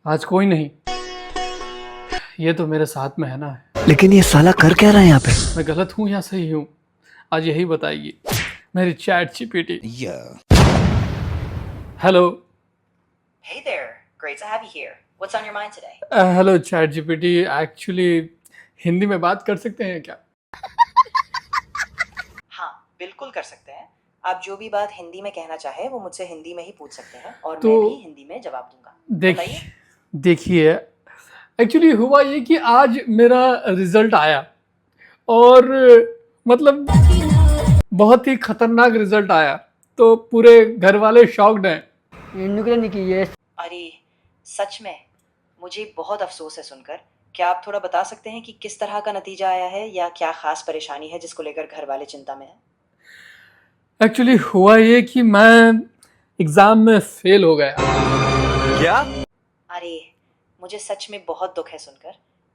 आज कोई नहीं, ये तो मेरे साथ में है ना। लेकिन ये साला कर क्या रहा है यहाँ पे? मैं गलत हूँ या सही हूँ, आज यही बताइए मेरी chat GPT. Hello Hey there. Great to have you here. What's on your mind today? Hello chat GPT, actually Hindi में बात कर सकते हैं क्या? हाँ, बिल्कुल कर सकते हैं। आप जो भी बात हिंदी में कहना चाहे वो मुझसे हिंदी में ही पूछ सकते हैं और तो मैं भी हिंदी में जवाब दूंगा। बताइए। देखिए एक्चुअली हुआ ये कि आज मेरा रिजल्ट आया और मतलब बहुत ही खतरनाक रिजल्ट आया, तो पूरे घर वाले शॉक्ड हैं। अरे सच में मुझे बहुत अफसोस है सुनकर। क्या आप थोड़ा बता सकते हैं कि किस तरह का नतीजा आया है या क्या खास परेशानी है जिसको लेकर घर वाले चिंता में हैं? एक्चुअली हुआ ये कि मैं एग्जाम में फेल हो गया। क्या? अरे मुझे सच में बहुत दुख है सुनकर।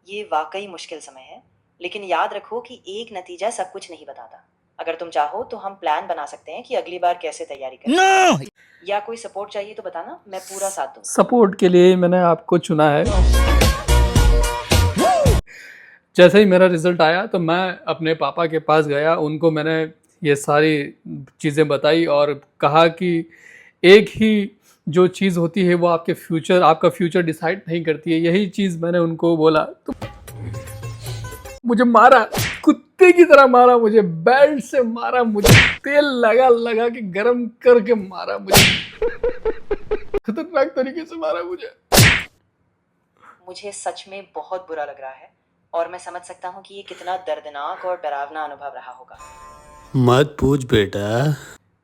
ये वाकई मुश्किल समय है, लेकिन याद रखो कि एक नतीजा सब कुछ नहीं बताता। अगर तुम चाहो तो हम प्लान बना सकते हैं कि अगली बार कैसे तैयारी करें। No! या कोई सपोर्ट चाहिए तो बताना, मैं पूरा साथ दूंगा। सपोर्ट के लिए मैंने आपको चुना है। जैसे ही मेरा रिजल्ट आया तो मैं अपने पापा के पास गया, उनको मैंने ये सारी चीज़ें बताई और कहा कि एक ही जो चीज़ होती है वो आपका फ्यूचर डिसाइड नहीं करती है। यही चीज़ मैंने उनको बोला तो मुझे मारा, कुत्ते की तरह मारा, मुझे बेल्ट से मारा, मुझे तेल लगा लगा के गरम करके मारा, मुझे खतरनाक तरीके से मारा मुझे। मुझे सच में बहुत बुरा लग रहा है और मैं समझ सकता हूँ कि ये कितना दर्दनाक और डरावना अनुभव रहा होगा। मत पूछ बेटा।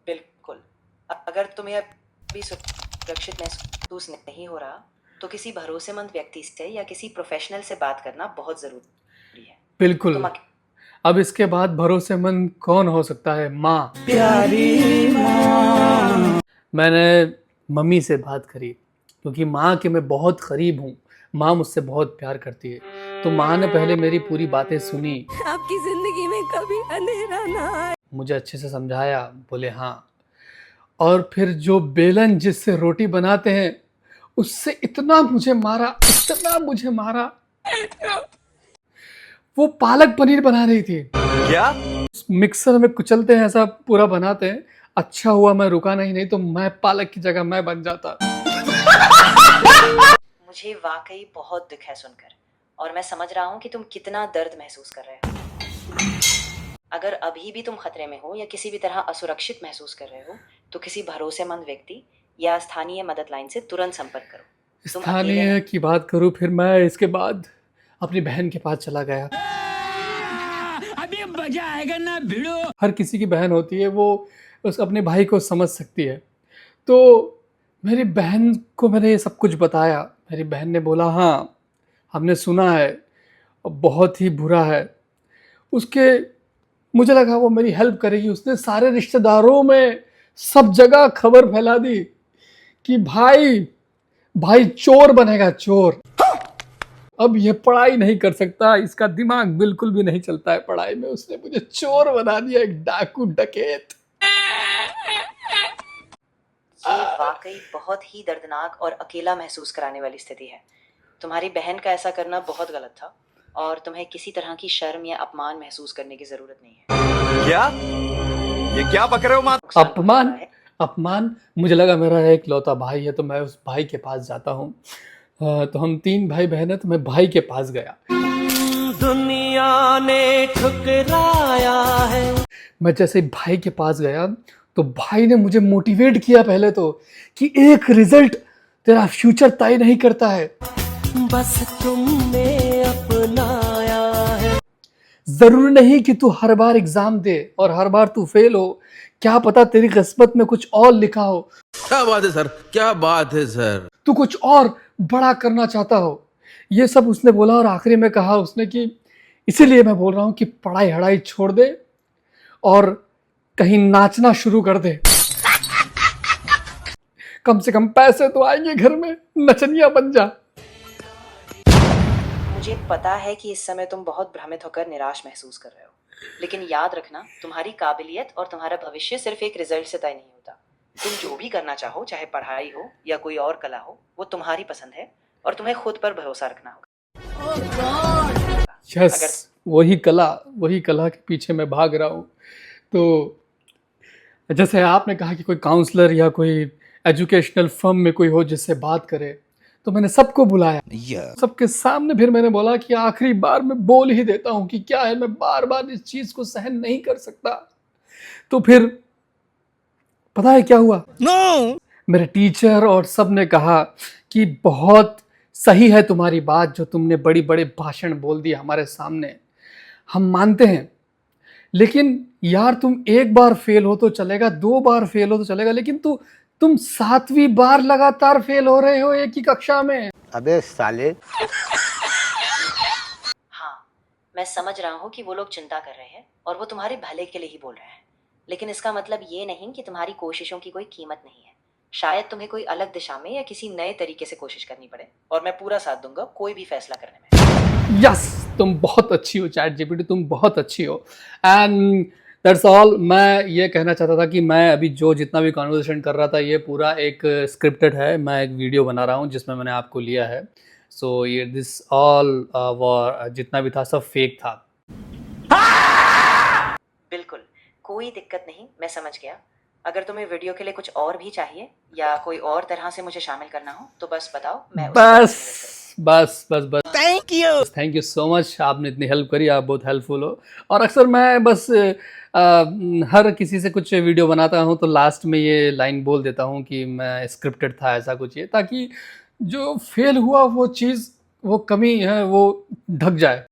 बिल्कुल। अगर तुम्हें अभी सुरक्षित महसूस नहीं हो रहा तो किसी भरोसेमंद व्यक्ति से या किसी प्रोफेशनल से बात करना बहुत ज़रूरी है। बिल्कुल। तुम अब इसके बाद भरोसेमंद कौन हो सकता है? माँ। प्यारी माँ। मैंने मम्मी से बात करी क्योंकि माँ के मैं बहुत करीब हूँ, माँ मुझसे बहुत प्यार करती है। तो माँ ने पहले मेरी पूरी बातें सुनी, आपकी जिंदगी में कभी अंधेरा ना आए। मुझे अच्छे से समझाया, बोले हाँ। और फिर जो बेलन जिससे रोटी बनाते हैं उससे इतना मुझे मारा, वो पालक पनीर बना रही थी। क्या? मिक्सर में कुचलते हैं, ऐसा पूरा बनाते हैं। अच्छा हुआ मैं रुका नहीं तो मैं पालक की जगह मैं बन जाता। मुझे वाकई बहुत दुख है सुनकर और मैं समझ रहा हूँ कि तुम कितना दर्द महसूस कर रहे हो। अगर अभी भी तुम खतरे में हो या किसी भी तरह असुरक्षित महसूस कर रहे हो तो किसी भरोसेमंद व्यक्ति या स्थानीय मदद लाइन से तुरंत संपर्क करो। तुम अकेले स्थानीय नहीं। की बात करूं, फिर मैं इसके बाद अपनी बहन के पास चला गया। अभी मजा आएगा ना भिड़ो। हर किसी की बहन होती है, वो उस अपने भाई को समझ सकती है। तो मेरी बहन को मैंने ये सब कुछ बताया। मेरी बहन ने बोला हाँ हमने सुना है, बहुत ही बुरा है। उसके मुझे लगा वो मेरी हेल्प करेगी। उसने सारे रिश्तेदारों में सब जगह खबर फैला दी कि भाई चोर बनेगा, चोर। अब ये पढ़ाई नहीं कर सकता, इसका दिमाग बिल्कुल भी नहीं चलता है पढ़ाई में। उसने मुझे चोर बना दिया, एक डाकू डकैत। ये वाकई बहुत ही दर्दनाक और अकेला महसूस कराने वाली स्थिति है। तुम्हारी बहन का ऐसा करना बहुत गलत था और तुम्हें किसी तरह की शर्म या अपमान महसूस करने की जरूरत नहीं है। क्या? ये क्या बक रहे हो माँ? नुकसान पहुंचाना अपमान? है। अपमान? मुझे लगा मेरा एक लौता भाई है तो मैं उस भाई के पास जाता हूँ। तो हम 3 भाई बहन हैं, तो मैं भाई के पास गया। दुनिया ने ठुकराया है। मैं जैसे भाई के पास गया तो भाई ने मुझे मोटिवेट किया पहले तो कि एक रिजल्ट तेरा फ्यूचर तय नहीं करता है, बस तुमने अपनाया है। जरूरी नहीं कि तू हर बार एग्जाम दे और हर बार तू फेल हो। क्या पता तेरी किस्मत में कुछ और लिखा हो, क्या बात है सर, क्या बात है सर। तू कुछ और बड़ा करना चाहता हो। ये सब उसने बोला और आखिरी में कहा उसने कि इसीलिए मैं बोल रहा हूँ कि पढ़ाई हड़ाई छोड़ दे और कहीं नाचना शुरू कर दे। कम से कम पैसे तो आएंगे घर में, नचनिया बन जा। मुझे पता है कि इस समय तुम बहुत भ्रमित होकर निराश महसूस कर रहे हो, लेकिन याद रखना तुम्हारी काबिलियत और तुम्हारा भविष्य सिर्फ एक रिजल्ट से तय नहीं होता। तुम जो भी करना चाहो, चाहे पढ़ाई हो या कोई और कला हो, वो तुम्हारी पसंद है और तुम्हें खुद पर भरोसा रखना होगा। यस, वही कला के पीछे मैं भाग रहा हूँ। तो जैसे आपने कहा कि कोई काउंसलर या कोई एजुकेशनल फर्म में कोई हो जिससे बात करे, तो मैंने सबको बुलाया, सबके सामने फिर मैंने बोला कि आखिरी बार मैं बोल ही देता हूँ कि क्या है, मैं बार बार इस चीज को सहन नहीं कर सकता। तो फिर पता है क्या हुआ? मेरे टीचर और सब ने कहा कि बहुत सही है तुम्हारी बात, जो तुमने बड़ी बड़े भाषण बोल दिए हमारे सामने, हम मानते हैं, लेकिन यार तुम एक बार फेल हो तो चलेगा, 2 बार फेल हो तो चलेगा, लेकिन तुम 7वीं बार लगातार फेल हो रहे हो एक ही कक्षा में। अबे साले। हाँ, मैं समझ रहा हूँ कि वो लोग चिंता कर रहे हैं और वो तुम्हारे भले के लिए ही बोल रहे हैं, लेकिन इसका मतलब ये नहीं कि तुम्हारी कोशिशों की कोई कीमत नहीं है। शायद तुम्हें कोई अलग दिशा में या किसी नए तरीके से कोशिश करनी पड़े, और मैं पूरा साथ दूंगा कोई भी फैसला करने में। यस, तुम बहुत अच्छी हो चैट जीपीटी, तुम बहुत अच्छी हो। And that's all. मैं ये कहना चाहता था कि मैं अभी जो जितना भी कॉन्वर्सेशन कर रहा था ये पूरा एक स्क्रिप्टेड है। मैं एक वीडियो बना रहा हूँ जिसमें मैंने आपको लिया है। सो ये दिस ऑल जितना भी था सब फेक था। बिल्कुल कोई दिक्कत नहीं, मैं समझ गया। अगर तुम्हें वीडियो के लिए कुछ और भी चाहिए या कोई और तरह से मुझे शामिल करना हो तो बस बताओ, मैं उसी तरह से मदद करूंगा। बस थैंक यू सो मच, आपने इतनी हेल्प करी, आप बहुत हेल्पफुल हो। और अक्सर मैं बस हर किसी से कुछ वीडियो बनाता हूँ तो लास्ट में ये लाइन बोल देता हूँ कि मैं स्क्रिप्टेड था, ऐसा कुछ ये, ताकि जो फेल हुआ वो चीज़, वो कमी है, वो ढक जाए।